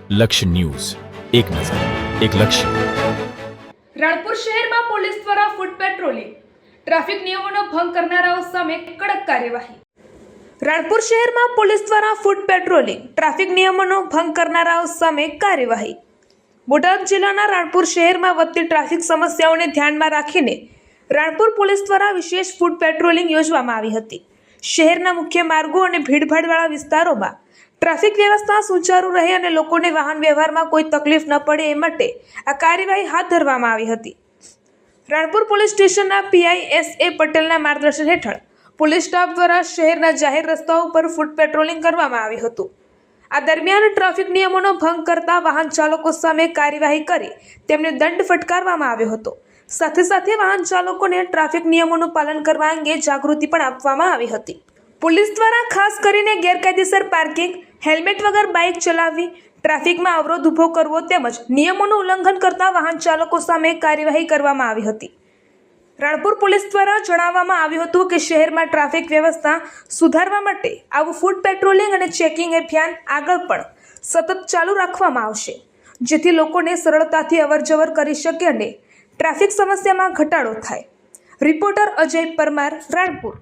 લક્ષ્ય ન્યૂઝ, એક નજર, એક લક્ષ્ય. રાણપુર શહેરમાં પોલીસ દ્વારા ફૂટ પેટ્રોલિંગ, ટ્રાફિક નિયમોનો ભંગ કરનારાઓ સામે કડક કાર્યવાહી. રાણપુર શહેરમાં પોલીસ દ્વારા ફૂટ પેટ્રોલિંગ, ટ્રાફિક નિયમોનો ભંગ કરનારાઓ સામે કાર્યવાહી. બોટાદ જિલ્લાના રાણપુર શહેરમાં વધતી ટ્રાફિક સમસ્યાઓને ધ્યાનમાં રાખીને રાણપુર પોલીસ દ્વારા વિશેષ ફૂટ પેટ્રોલિંગ યોજવામાં આવી હતી. શહેરના મુખ્ય માર્ગો અને ભીડભાડવાળા વિસ્તારોમાં ટ્રાફિક વ્યવસ્થા સુચારુ રહે અને લોકોને વાહન વ્યવહારમાં કોઈ તકલીફ ન પડે એ માટે આ કાર્યવાહી હાથ ધરવામાં આવી હતી. રાણપુર પોલીસ સ્ટેશનના પીઆઈ એસ.એ. પટેલના માર્ગદર્શન હેઠળ પોલીસ સ્ટાફ દ્વારા શહેરના જાહેર રસ્તાઓ પર ફૂટ પેટ્રોલિંગ કરવામાં આવ્યું હતું. આ દરમિયાન ટ્રાફિક નિયમોનો ભંગ કરતા વાહન ચાલકો સામે કાર્યવાહી કરી તેમને દંડ ફટકારવામાં આવ્યો હતો. સાથે સાથે વાહન ચાલકોને ટ્રાફિક નિયમોનું પાલન કરવા અંગે જાગૃતિ પણ આપવામાં આવી હતી. પોલીસ દ્વારા ખાસ કરીને ગેરકાયદેસર પાર્કિંગ, હેલ્મેટ વગર બાઇક ચલાવવી, ટ્રાફિકમાં અવરોધ ઊભો કરવો તેમજ નિયમોનું ઉલ્લંઘન કરતા વાહન ચાલકો સામે કાર્યવાહી કરવામાં આવી હતી. રાણપુર પોલીસ દ્વારા જણાવવામાં આવ્યું હતું કે શહેરમાં ટ્રાફિક વ્યવસ્થા સુધારવા માટે આવું ફૂટ પેટ્રોલિંગ અને ચેકિંગ અભિયાન આગળ પણ સતત ચાલુ રાખવામાં આવશે, જેથી લોકોને સરળતાથી અવરજવર કરી શકે અને ટ્રાફિક સમસ્યામાં ઘટાડો થાય. રિપોર્ટર અજય પરમાર, રાણપુર.